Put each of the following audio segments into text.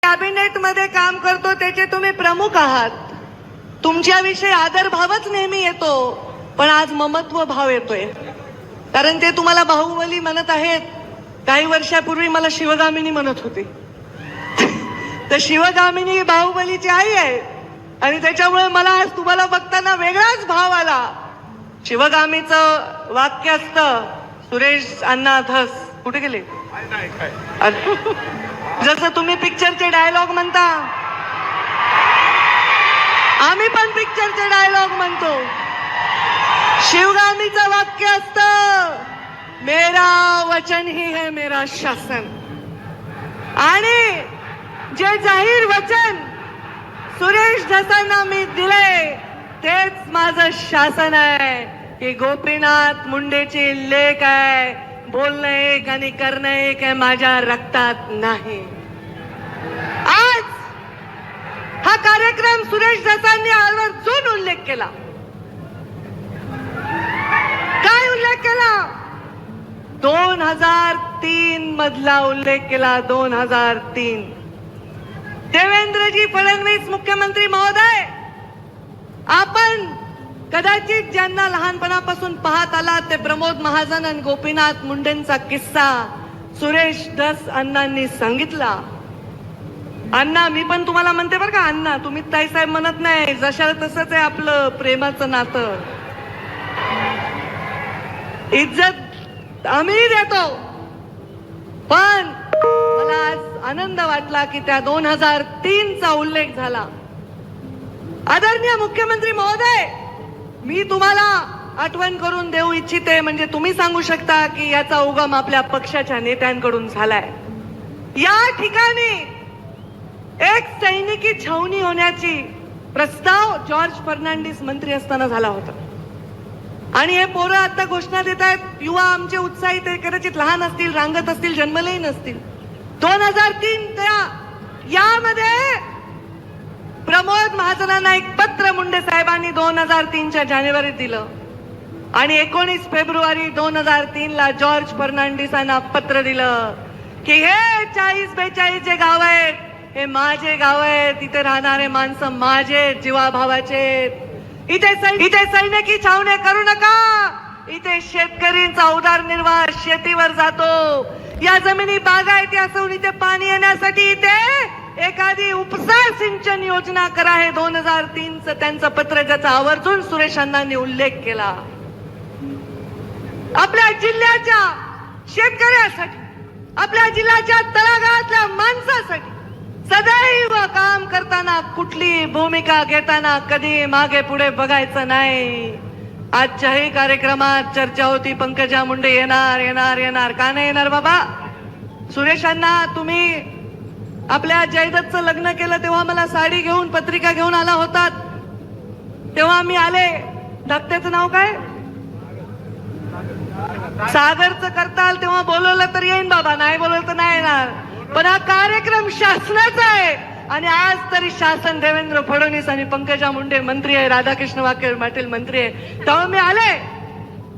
Cabinet मध्ये काम करतो त्याचे तुम्ही प्रमुख आहात. तुमच्याविषयी आदरभावच नेहमी येतो, पण आज ममत्व भाव येतोय. कारण ते तुम्हाला बाहुबली म्हणत आहेत, काही वर्षापूर्वी मला शिवगामिनी म्हणत होते. तर शिवगामिनी बाहुबलीची आई आहे आणि त्याच्यामुळे मला आज तुम्हाला बघताना वेगळाच भाव आला. शिवगामीचं वाक्य असतं, सुरेश अण्णा धस कुठे गेले, जसं तुम्ही पिक्चरचे डायलॉग म्हणता, आम्ही पण पिक्चरचे डायलॉग म्हणतो. शिवगामीचं वाक्य असतं, मेरा वचन ही है मेरा शासन. आणि जे जाहीर वचन सुरेश धसांना मी दिले तेच माझं शासन आहे. की गोपीनाथ मुंडेची लेख आहे, बोलणं एक आणि करणं एक आहे, माझ्या रक्तात नाही. आज हा कार्यक्रम सुरेश धसांनी आवर्जून उल्लेख केला. काय उल्लेख केला? 2003 मधला उल्लेख केला. 2003. देवेंद्रजी फडणवीस मुख्यमंत्री महोदय, आपण कदाचित ज्यांना लहानपणापासून पाहत आलात ते प्रमोद महाजन आणि गोपीनाथ मुंडेंचा किस्सा सुरेश धस अण्णांनी सांगितला. अण्णा, मी पण तुम्हाला म्हणते बरं का अण्णा, तुम्ही ताईसाहेब म्हणत नाही, जशा तसंच आहे आपलं प्रेमाचं नातं. इज्जत आम्ही देतो, पण मला आज आनंद वाटला की त्या 2003चा उल्लेख झाला. आदरणीय मुख्यमंत्री महोदय, मी तुम्हाला आठवण करून देऊ इच्छिते, म्हणजे तुम्ही सांगू शकता की याचा उगम आपल्या पक्षाच्या नेत्यांकडून झालाय. या ठिकाणी एक सैनिकी छावणी होण्याची प्रस्ताव जॉर्ज फर्नांडिस मंत्री असताना झाला होता. आणि हे पोरं आता घोषणा देत आहेत, युवा आमचे उत्साहित आहे, कदाचित लहान असतील, रांगत असतील, जन्मलेही नसतील. 2003 यामध्ये प्रमोद महाजनांना एक पत्र मुंडे साहेबांनी 2003च्या जानेवारीत दिलं आणि 19 फेब्रुवारी 2003ला जॉर्ज फर्नांडिसांना पत्र दिलं की हे 40-42 जे गाव आहेत हे माझे गाव आहेत, तिथे राहणारे माणसं माझे जीवाभावाचे. इथे सैनिकी छावण्या करू नका. इथे शेतकरींचा उदरनिर्वाह शेतीवर जातो. या जमिनी बागायती असून इथे पाणी येण्यासाठी इथे एखादी उपसा सिंचन योजना करा. हे 2003चं त्यांचं पत्र, ज्याचा आवर्जून सुरेश अण्णांनी उल्लेख केला. आपल्या जिल्ह्याच्या शेतकऱ्यासाठी, आपल्या जिल्ह्याच्या तळागाळातल्या माणसासाठी सदैव काम करताना, कुठली भूमिका घेताना कधी मागे पुढे बघायचं नाही. आजच्याही कार्यक्रमात चर्चा होती, पंकजा मुंडे येणार येणार येणार. का नाही येणार बाबा? सुरेशांना, तुम्ही आपल्या जयदत्तचं लग्न केलं तेव्हा मला साडी घेऊन पत्रिका घेऊन आला होतात, तेव्हा मी आले. धाकट्याचं नाव काय? सागरचं करताल तेव्हा बोलवलं तर येईन बाबा, नाही बोलवलं तर नाही येणार. पण हा कार्यक्रम शासनाचा आहे आणि आज तरी शासन देवेंद्र फडणवीस आणि पंकजा मुंडे मंत्री आहे, राधाकृष्ण वाके पाटील मंत्री आहे, तेव्हा मी आले.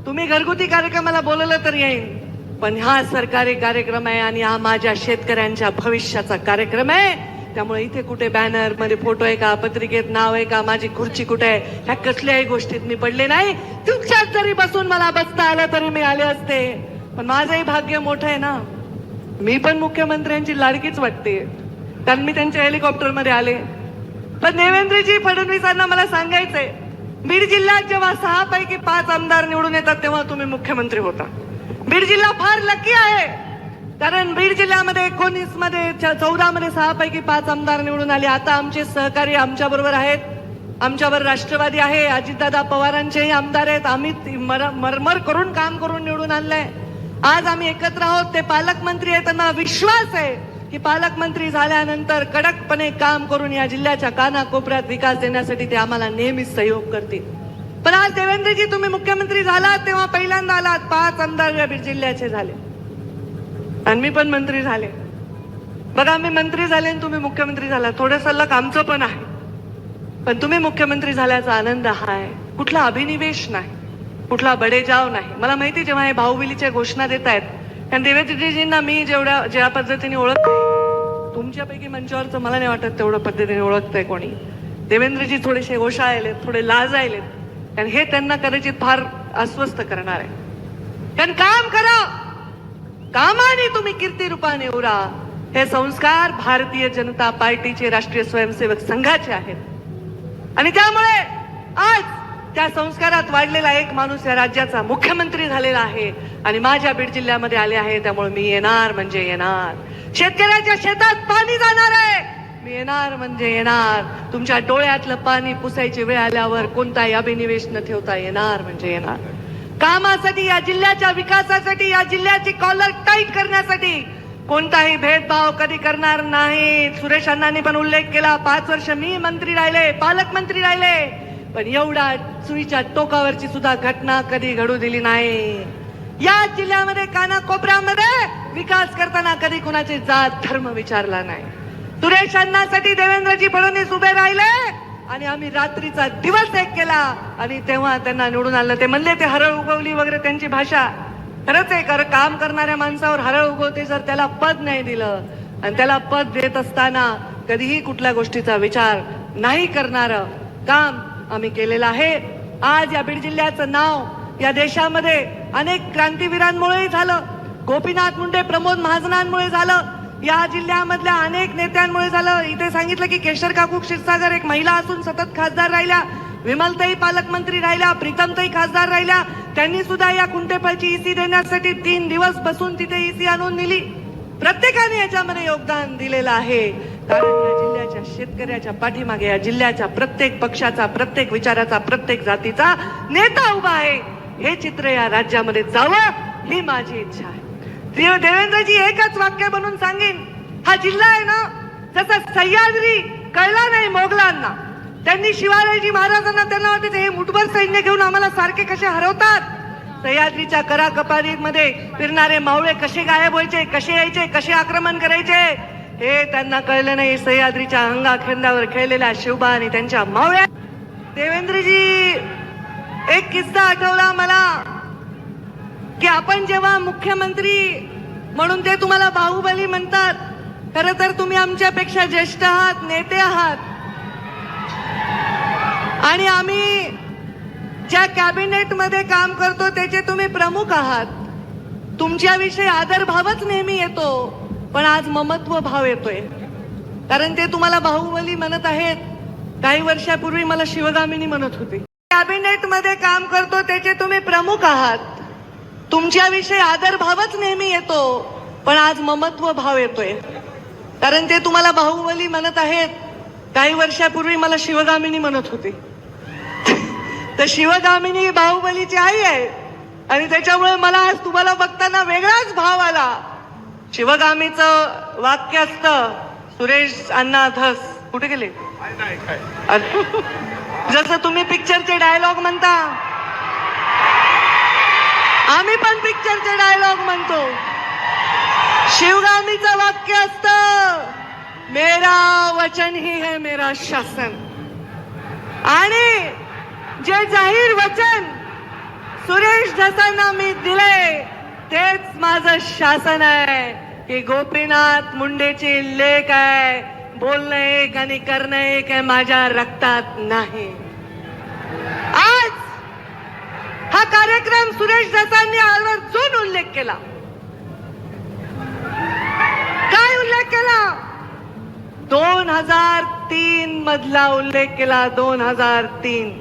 तुम्ही घरगुती कार्यक्रमाला बोलवलं तर येईन, पण हा सरकारी कार्यक्रम आहे आणि हा माझ्या शेतकऱ्यांच्या भविष्याचा कार्यक्रम आहे. त्यामुळे इथे कुठे बॅनर मध्ये फोटो आहे का, पत्रिकेत नाव आहे का, माझी खुर्ची कुठे आहे, ह्या कसल्याही गोष्टीत मी पडले नाही. तुमच्यात जरी बसून मला बसता आलं तरी मी आले असते. पण माझंही भाग्य मोठं आहे ना, मी पण मुख्यमंत्र्यांची लाडकीच वाटते, कारण मी त्यांच्या हेलिकॉप्टर मध्ये आले. पण देवेंद्रजी फडणवीसांना मला सांगायचंय, बीड जिल्ह्यात जेव्हा 6 पैकी 5 आमदार निवडून येतात तेव्हा तुम्ही मुख्यमंत्री होता. बीड जिल्हा फार लकी आहे, कारण बीड जिल्ह्यामध्ये 19 मध्ये 14 मध्ये 6 पैकी 5 आमदार निवडून आले. आता आमचे सहकारी आमच्या बरोबर आहेत, आमच्यावर राष्ट्रवादी आहे, अजितदादा पवारांचेही आमदार आहेत. आम्ही मरमर करून काम करून निवडून आणलंय. आज आम्ही एकत्र आहोत. ते पालकमंत्री आहेत, त्यांना विश्वास आहे की पालकमंत्री झाल्यानंतर कडकपणे काम करून या जिल्ह्याच्या कानाकोपऱ्यात विकास देण्यासाठी ते आम्हाला नेहमीच सहयोग करतील. पण आज देवेंद्रजी, तुम्ही मुख्यमंत्री झालात तेव्हा पहिल्यांदा आलात, 5 आमदार या बीड जिल्ह्याचे झाले आणि मी पण मंत्री झाले. बघा, मी मंत्री झाले आणि तुम्ही मुख्यमंत्री झाला, थोडंसं लक आमचं पण आहे. पण तुम्ही मुख्यमंत्री झाल्याचा आनंद हा आहे, कुठला अभिनिवेश नाही, कुठला बडेजाव नाही. मला माहिती, जेव्हा हे बाहुबलीच्या घोषणा देत आहेत, कारण देवेंद्रजींना मी ज्या पद्धतीने ओळखते तुमच्यापैकी मंचावरचं मला नाही वाटत तेवढं पद्धतीने ओळखतंय कोणी. देवेंद्रजी थोडेसे ओशाळलेत, थोडे लाजायलेत, कारण हे त्यांना कदाचित फार अस्वस्थ करणार आहे. कारण काम करा, कामाने तुम्ही कीर्ती रूपाने उरा, हे संस्कार भारतीय जनता पार्टीचे राष्ट्रीय स्वयंसेवक संघाचे आहेत. आणि त्यामुळे आज त्या संस्कारात वाढलेला एक माणूस या राज्याचा मुख्यमंत्री झालेला आहे आणि माझ्या बीड जिल्ह्यामध्ये आले आहे. त्यामुळे मी येणार म्हणजे येणार. शेतकऱ्याच्या शेतात पाणी जाणार आहे, मी येणार म्हणजे येणार. तुमच्या डोळ्यातलं पाणी पुसायची वेळ आल्यावर कोणताही अभिनिवेश न ठेवता येणार म्हणजे येणार. कामासाठी, या जिल्ह्याच्या विकासासाठी, या जिल्ह्याची कॉलर टाईट करण्यासाठी कोणताही भेदभाव कधी करणार नाही. सुरेश अण्णांनी पण उल्लेख केला, 5 वर्ष मी मंत्री राहिले, पालकमंत्री राहिले, पण एवढा सुईच्या टोकावरची सुद्धा घटना कधी घडू दिली नाही. या जिल्ह्यामध्ये कानाकोपऱ्यामध्ये विकास करताना कधी कुणाचे जात धर्म विचारला नाही. सुरेश अण्णांसाठी देवेंद्रजी फडणवीस उभे राहिले आणि आम्ही रात्रीचा दिवस एक केला आणि तेव्हा त्यांना निवडून आणलं. ते म्हणले ते हरळ उगवली वगैरे त्यांची भाषा खरंच आहे. कारण काम करणाऱ्या माणसावर हरळ उगवते जर त्याला पद नाही दिलं, आणि त्याला पद देत असताना कधीही कुठल्या गोष्टीचा विचार नाही करणारं काम आम्ही केलेलं आहे. आज या बीड जिल्ह्याचं नाव या देशामध्ये अनेक क्रांतीवीरांमुळे झालं, गोपीनाथ मुंडे, प्रमोद महाजनांमुळे झालं, या जिल्ह्यामधल्या अनेक नेत्यांमुळे झालं. इथे सांगितलं की केशर काकू क्षीरसागर एक महिला असून सतत खासदार राहिल्या, विमलताई पालकमंत्री राहिल्या, प्रीतमताई खासदार राहिल्या. त्यांनी सुद्धा या कुंटेफळची ईसी देण्यासाठी 3 दिवस बसून तिथे ईसी आणून दिली. प्रत्येकाने याच्यामध्ये योगदान दिलेलं आहे. कारण या जिल्ह्याच्या शेतकऱ्याच्या पाठीमागे या जिल्ह्याच्या प्रत्येक पक्षाचा, प्रत्येक विचाराचा, प्रत्येक जातीचा नेता उभा आहे. हे चित्र या राज्यामध्ये जावं ही माझी इच्छा आहे. देवेंद्रजी एकच वाक्य बनून सांगेन, हा जिल्हा आहे ना, जसा सह्याद्री कळला नाही मोगलांना, त्यांनी शिवाजी महाराजांना त्यांना वाटते हे मुठभर सैन्य घेऊन आम्हाला सारखे कसे हरवतात. सह्याद्रीच्या कराकपारीमध्ये फिरणारे मावळे कसे गायब व्हायचे, कसे यायचे, कसे आक्रमण करायचे, हे त्यांना कळलं नाही. सह्याद्रीच्या अंगाखेंद्यावर खेळलेल्या शिवबा आणि त्यांच्या मावळ्या. देवेंद्रजी एक किस्सा आठवला मला की आपण जेव्हा मुख्यमंत्री म्हणून ते तुम्हाला बाहुबली म्हणतात, खरं तर तुम्ही आमच्यापेक्षा ज्येष्ठ आहात, नेते आहात. आणि आम्ही ज्या कॅबिनेट मध्ये काम करतो त्याचे तुम्ही प्रमुख आहात. तुमच्याविषयी आदरभावच नेहमी येतो, पण आज ममत्व भाव येतोय. कारण ते तुम्हाला बाहुबली म्हणत आहेत, काही वर्षापूर्वी मला शिवगामिनी म्हणत होते. कॅबिनेट मध्ये काम करतो त्याचे तुम्ही प्रमुख आहात. तुमच्याविषयी आदरभावच नेहमी येतो, पण आज ममत्व भाव येतोय. कारण ते तुम्हाला बाहुबली म्हणत आहेत, काही वर्षापूर्वी मला शिवगामिनी म्हणत होते. तर शिवगामिनी बाहुबलीची आई आहे आणि त्याच्यामुळे मला आज तुम्हाला बघताना वेगळाच भाव आला. शिवगामीचं वाक्य असतं, सुरेश अण्णा धस कुठे गेले, जसं तुम्ही पिक्चरचे डायलॉग म्हणता, आम्ही पण पिक्चरचे डायलॉग म्हणतो. शिवगामीचं वाक्य असतं, मेरा वचन ही है मेरा शासन. आणि जे जाहीर वचन सुरेश धसांना मी दिले तेच माझं शासन आहे. की गोपीनाथ मुंडेची लेख आहे, बोलणं एक आणि करणं एक आहे, माझ्या रक्तात नाही. आज हा कार्यक्रम सुरेश धसांनी आवर्जून उल्लेख केला. काय उल्लेख केला? 2003 मधला उल्लेख केला. 2003.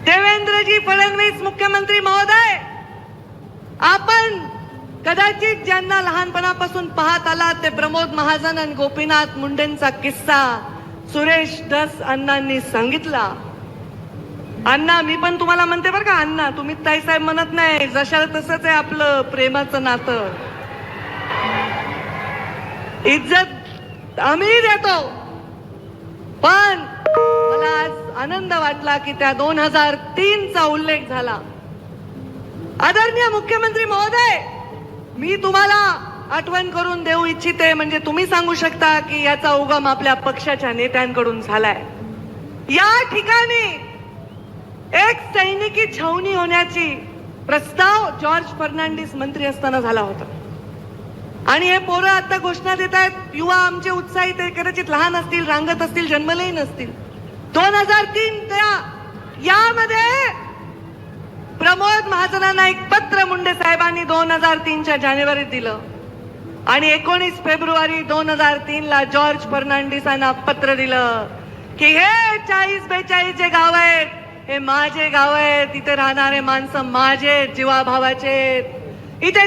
देवेंद्रजी फडणवीस मुख्यमंत्री महोदय, आपण कदाचित ज्यांना लहानपणापासून पाहत आलात ते प्रमोद महाजन आणि गोपीनाथ मुंडेंचा किस्सा सुरेश धस अण्णांनी सांगितला. अण्णा, मी पण तुम्हाला म्हणते बरं का अण्णा, तुम्ही ताईसाहेब म्हणत नाही, जशाला तसंच आहे आपलं प्रेमाचं नातं. इज्जत आम्ही देतो, पण मला आज आनंद वाटला की त्या 2003 चा उल्लेख झाला. आदरणीय मुख्यमंत्री महोदय, मी तुम्हाला आठवण करून देऊ इच्छिते, म्हणजे तुम्ही सांगू शकता की याचा उगम आपल्या पक्षाच्या नेत्यांकडून झालाय. या ठिकाणी एक सैनिकी छावणी होण्याची प्रस्ताव जॉर्ज फर्नांडिस मंत्री असताना झाला होता. आणि हे पोरं आता घोषणा देत आहेत, युवा आमचे उत्साहित आहे, कदाचित लहान असतील, रांगत असतील, जन्मलेही नसतील. 2003 यामध्ये प्रमोद महाजनांना एक पत्र मुंडे साहेबांनी 2003च्या जानेवारीत दिलं आणि 19 फेब्रुवारी 2003ला जॉर्ज फर्नांडिसांना पत्र दिलं की हे 40-42 जे गाव आहेत हे माझे गाव आहेत, तिथे राहणारे माणसं माझे जीवाभावाचे, इथे